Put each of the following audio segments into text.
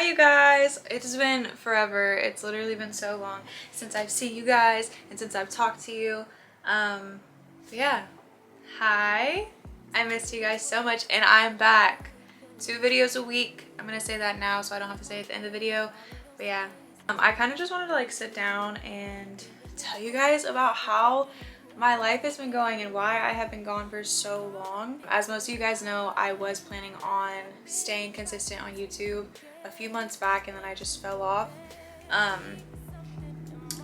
you guys. It's been forever. It's literally been so long since I've seen you guys and since I've talked to you. Yeah. Hi. I missed you guys so much and I'm back. 2 videos a week. I'm gonna say that now so I don't have to say it at the end of the video. But yeah. I kind of just wanted to like sit down and tell you guys about how my life has been going and why I have been gone for so long. As most of you guys know, I was planning on staying consistent on YouTube a few months back and then I just fell off.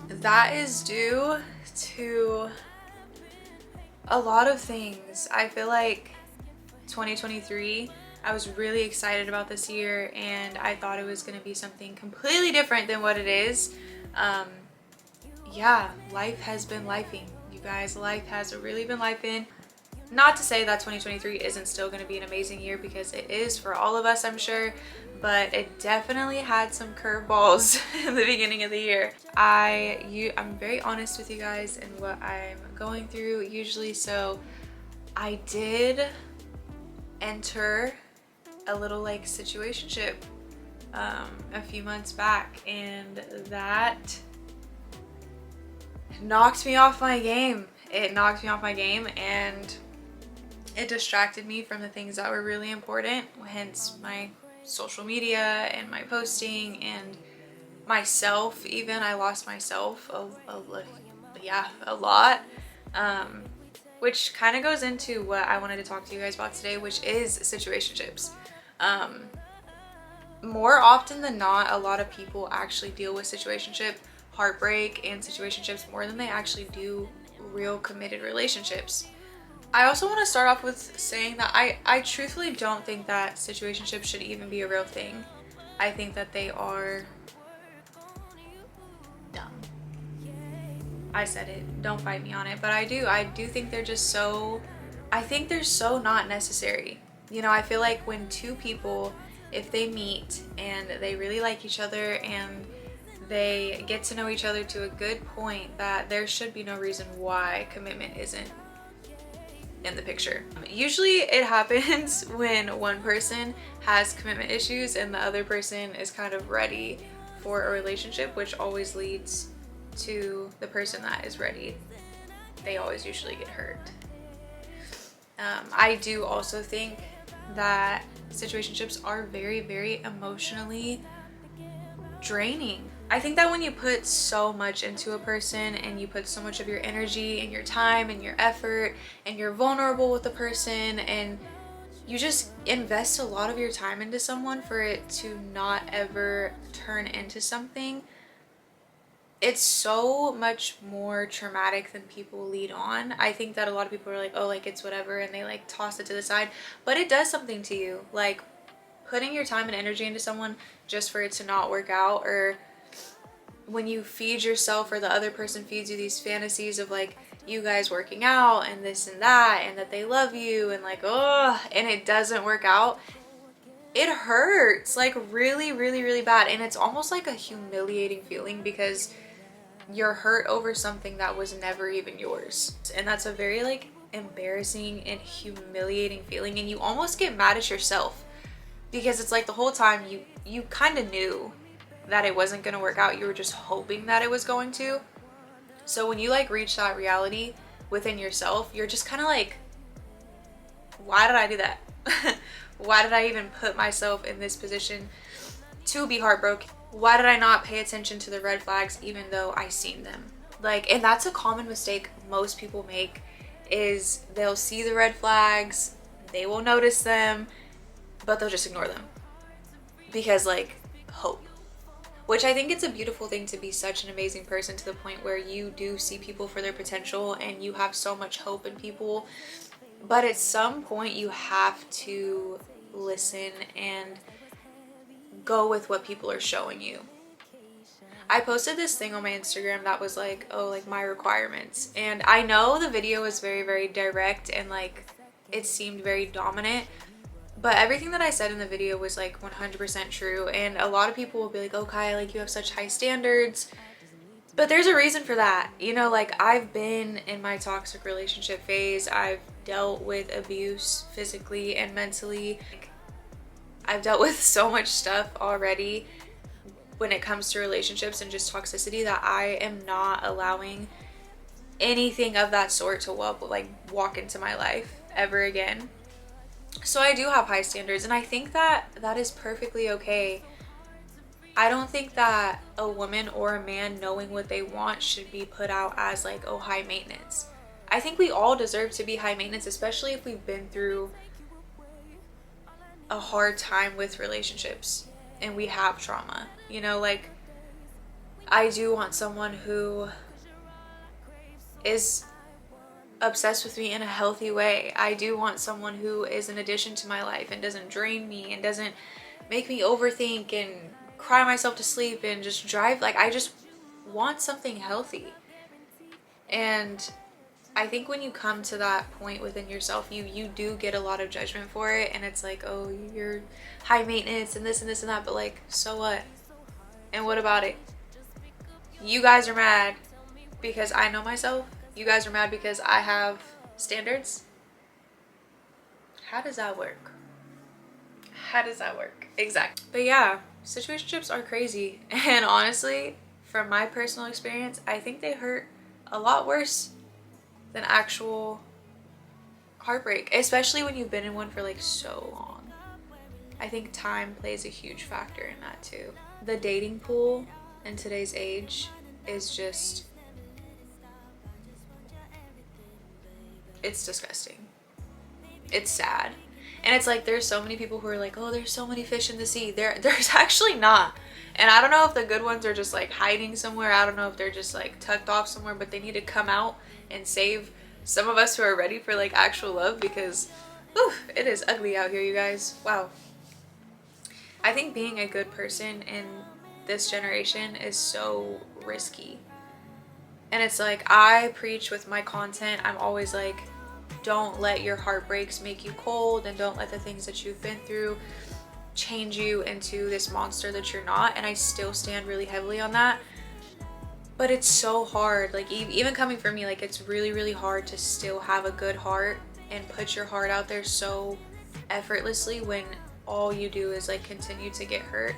That is due to a lot of things. I feel like 2023, I was really excited about this year and I thought it was going to be something completely different than what it is. Yeah, life has been lifing. Guys, life has really been lifing. Not to say that 2023 isn't still going to be an amazing year, because it is for all of us, I'm sure, but it definitely had some curveballs in the beginning of the year. I'm very honest with you guys in what I'm going through usually, so I did enter a little like situationship a few months back, and that knocked me off my game. It knocked me off my game and it distracted me from the things that were really important, hence my social media and my posting and myself even. I lost myself a lot, which kind of goes into what I wanted to talk to you guys about today, which is situationships. More often than not, a lot of people actually deal with situationship heartbreak and situationships more than they actually do real committed relationships. I also want to start off with saying that I truthfully don't think that situationships should even be a real thing. I think that they are dumb. I said it, don't fight me on it, but I do think they're just so, I think they're so not necessary. You know, I feel like when two people, if they meet and they really like each other and they get to know each other to a good point, that there should be no reason why commitment isn't in the picture. Usually it happens when one person has commitment issues and the other person is kind of ready for a relationship, which always leads to the person that is ready. They always usually get hurt. I do also think that situationships are very, very emotionally draining. I think that when you put so much into a person and you put so much of your energy and your time and your effort and you're vulnerable with the person and you just invest a lot of your time into someone for it to not ever turn into something, it's so much more traumatic than people lead on. I think that a lot of people are like, oh, like it's whatever, and they like toss it to the side, but it does something to you. Like putting your time and energy into someone just for it to not work out, or when you feed yourself or the other person feeds you these fantasies of like you guys working out and this and that and that they love you and like, oh, and it doesn't work out, it hurts like really, really, really bad. And it's almost like a humiliating feeling because you're hurt over something that was never even yours. And that's a very like embarrassing and humiliating feeling, and you almost get mad at yourself because it's like the whole time you kind of knew that it wasn't going to work out. You were just hoping that it was going to. So when you like reach that reality within yourself, you're just kind of like, why did I do that? Why did I even put myself in this position to be heartbroken? Why did I not pay attention to the red flags even though I seen them? Like, and that's a common mistake most people make, is they'll see the red flags, they will notice them, but they'll just ignore them because like hope. Which I think it's a beautiful thing to be such an amazing person to the point where you do see people for their potential and you have so much hope in people. But at some point you have to listen and go with what people are showing you. I posted this thing on my Instagram that was like, oh, like my requirements. And I know the video was very, very direct and like it seemed very dominant. But everything that I said in the video was like 100% true. And a lot of people will be like, oh, Kyah, like you have such high standards. But there's a reason for that. You know, like I've been in my toxic relationship phase. I've dealt with abuse physically and mentally. I've dealt with so much stuff already when it comes to relationships and just toxicity that I am not allowing anything of that sort to walk into my life ever again. So I do have high standards, and I think that that is perfectly okay. I don't think that a woman or a man knowing what they want should be put out as like, oh, high maintenance. I think we all deserve to be high maintenance, especially if we've been through a hard time with relationships and we have trauma. You know, like, I do want someone who is obsessed with me in a healthy way. I do want someone who is an addition to my life and doesn't drain me and doesn't make me overthink and cry myself to sleep and just drive. Like, I just want something healthy. And I think when you come to that point within yourself, you do get a lot of judgment for it, and it's like, oh, you're high maintenance and this and this and that, but like, so what? And what about it? You guys are mad because I know myself. You guys are mad because I have standards. How does that work? How does that work? Exactly. But yeah, situationships are crazy, and honestly, from my personal experience, I think they hurt a lot worse than actual heartbreak, especially when you've been in one for like so long. I think time plays a huge factor in that too. The dating pool in today's age is just, it's disgusting. It's sad. And it's like, there's so many people who are like, oh, there's so many fish in the sea. There's actually not. And I don't know if the good ones are just like hiding somewhere. I don't know if they're just like tucked off somewhere, but they need to come out and save some of us who are ready for like actual love, because whew, it is ugly out here, you guys. Wow. I think being a good person in this generation is so risky. And it's like, I preach with my content. I'm always like, don't let your heartbreaks make you cold, and don't let the things that you've been through change you into this monster that you're not. And I still stand really heavily on that. But it's so hard, like even coming from me, like it's really, really hard to still have a good heart and put your heart out there so effortlessly when all you do is like continue to get hurt.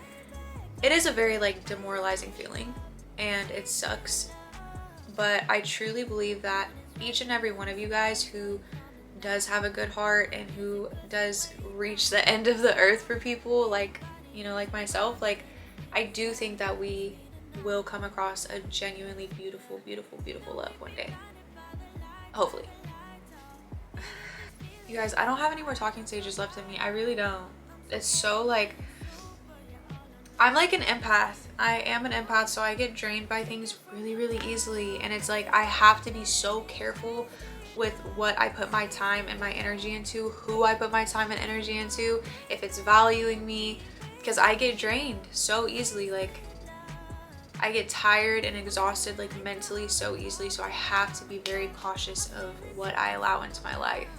It is a very like demoralizing feeling, and it sucks. But I truly believe that each and every one of you guys who does have a good heart and who does reach the end of the earth for people, like, you know, like myself, like, I do think that we will come across a genuinely beautiful, beautiful, beautiful love one day. Hopefully. You guys, I don't have any more talking stages left in me. I really don't. It's so like, I'm like an empath. I am an empath, so I get drained by things really, really easily. And it's like, I have to be so careful with what I put my time and my energy into, who I put my time and energy into, if it's valuing me, because I get drained so easily. Like, I get tired and exhausted like mentally so easily, so I have to be very cautious of what I allow into my life.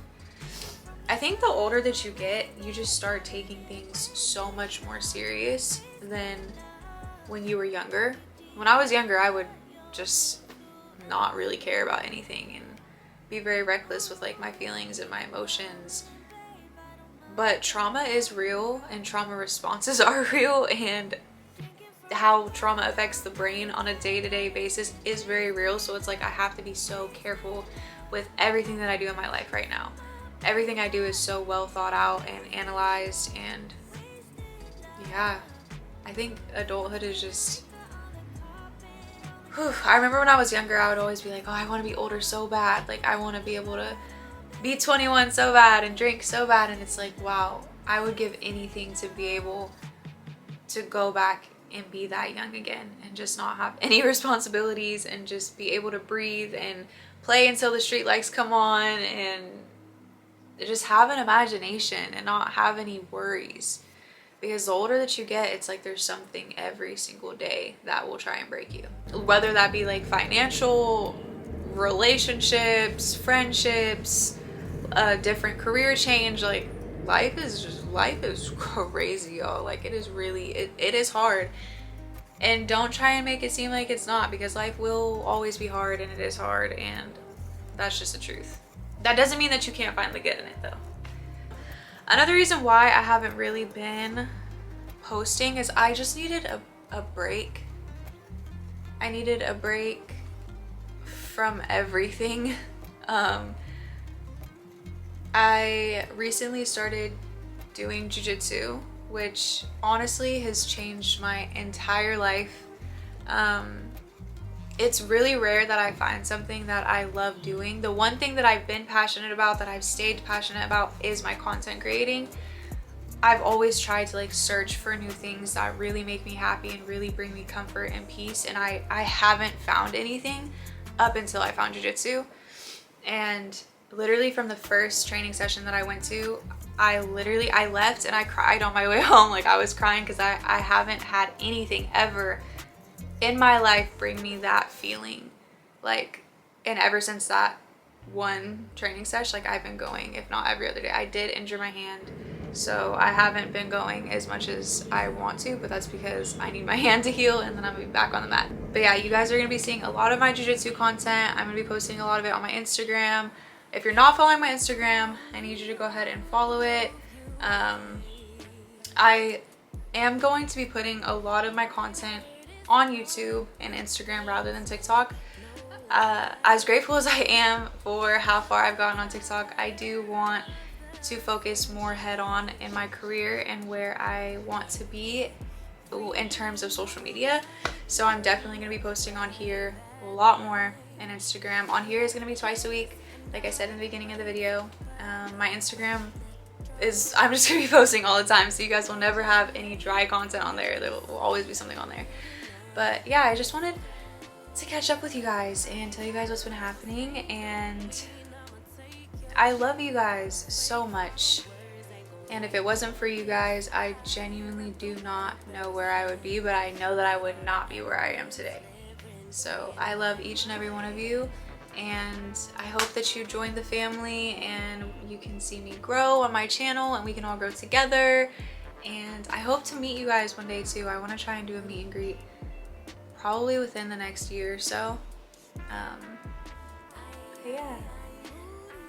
I think the older that you get, you just start taking things so much more serious than when you were younger. When I was younger, I would just not really care about anything and be very reckless with like my feelings and my emotions. But trauma is real, and trauma responses are real, and how trauma affects the brain on a day-to-day basis is very real. So it's like, I have to be so careful with everything that I do in my life right now. Everything I do is so well thought out and analyzed, and yeah, I think adulthood is just, whew. I remember when I was younger, I would always be like, oh, I want to be older so bad. Like, I want to be able to be 21 so bad and drink so bad. And it's like, wow, I would give anything to be able to go back and be that young again and just not have any responsibilities and just be able to breathe and play until the street lights come on and just have an imagination and not have any worries. Because the older that you get, it's like there's something every single day that will try and break you. Whether that be like financial, relationships, friendships, a different career change, like life is crazy, y'all. Like, it is really, it is hard. And don't try and make it seem like it's not, because life will always be hard, and it is hard, and that's just the truth. That doesn't mean that you can't find the good in it though. Another reason why I haven't really been posting is I just needed a break. I needed a break from everything. I recently started doing jujitsu, which honestly has changed my entire life. It's really rare that I find something that I love doing. The one thing that I've been passionate about, that I've stayed passionate about, is my content creating. I've always tried to like search for new things that really make me happy and really bring me comfort and peace, and I haven't found anything up until I found jiu-jitsu. And literally from the first training session that I went to, I left and I cried on my way home. Like, I was crying because I haven't had anything ever in my life bring me that feeling. Like, and ever since that one training session, like, I've been going, if not every other day. I did injure my hand, so I haven't been going as much as I want to, but that's because I need my hand to heal and then I'm gonna be back on the mat. But yeah, you guys are gonna be seeing a lot of my jiu-jitsu content. I'm gonna be posting a lot of it on my Instagram. If you're not following my Instagram, I need you to go ahead and follow it. I am going to be putting a lot of my content on YouTube and Instagram rather than TikTok. As grateful as I am for how far I've gotten on TikTok, I do want to focus more head on in my career and where I want to be in terms of social media. So I'm definitely going to be posting on here a lot more, and Instagram. On here is going to be twice a week, like I said in the beginning of the video. My Instagram is, I'm just going to be posting all the time, so you guys will never have any dry content on there. There will always be something on there. But yeah, I just wanted to catch up with you guys and tell you guys what's been happening, and I love you guys so much. And if it wasn't for you guys, I genuinely do not know where I would be, but I know that I would not be where I am today. So I love each and every one of you, and I hope that you join the family and you can see me grow on my channel and we can all grow together. And I hope to meet you guys one day too. I want to try and do a meet and greet probably within the next year or so. Yeah.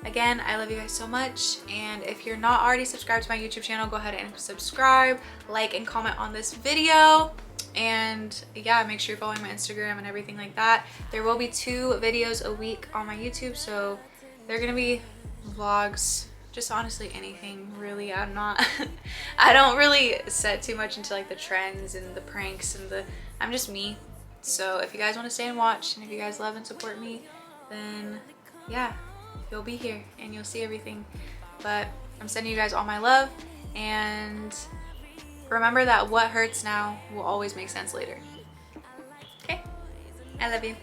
Again, I love you guys so much, and if you're not already subscribed to my YouTube channel, go ahead and subscribe, like, and comment on this video. And yeah, make sure you're following my Instagram and everything like that. There will be 2 videos a week on my YouTube, so they're gonna be vlogs, just honestly anything really. I'm not I don't really set too much into like the trends and the pranks and I'm just me. So if you guys want to stay and watch, and if you guys love and support me, then yeah, you'll be here and you'll see everything. But I'm sending you guys all my love, and remember that what hurts now will always make sense later. Okay? I love you.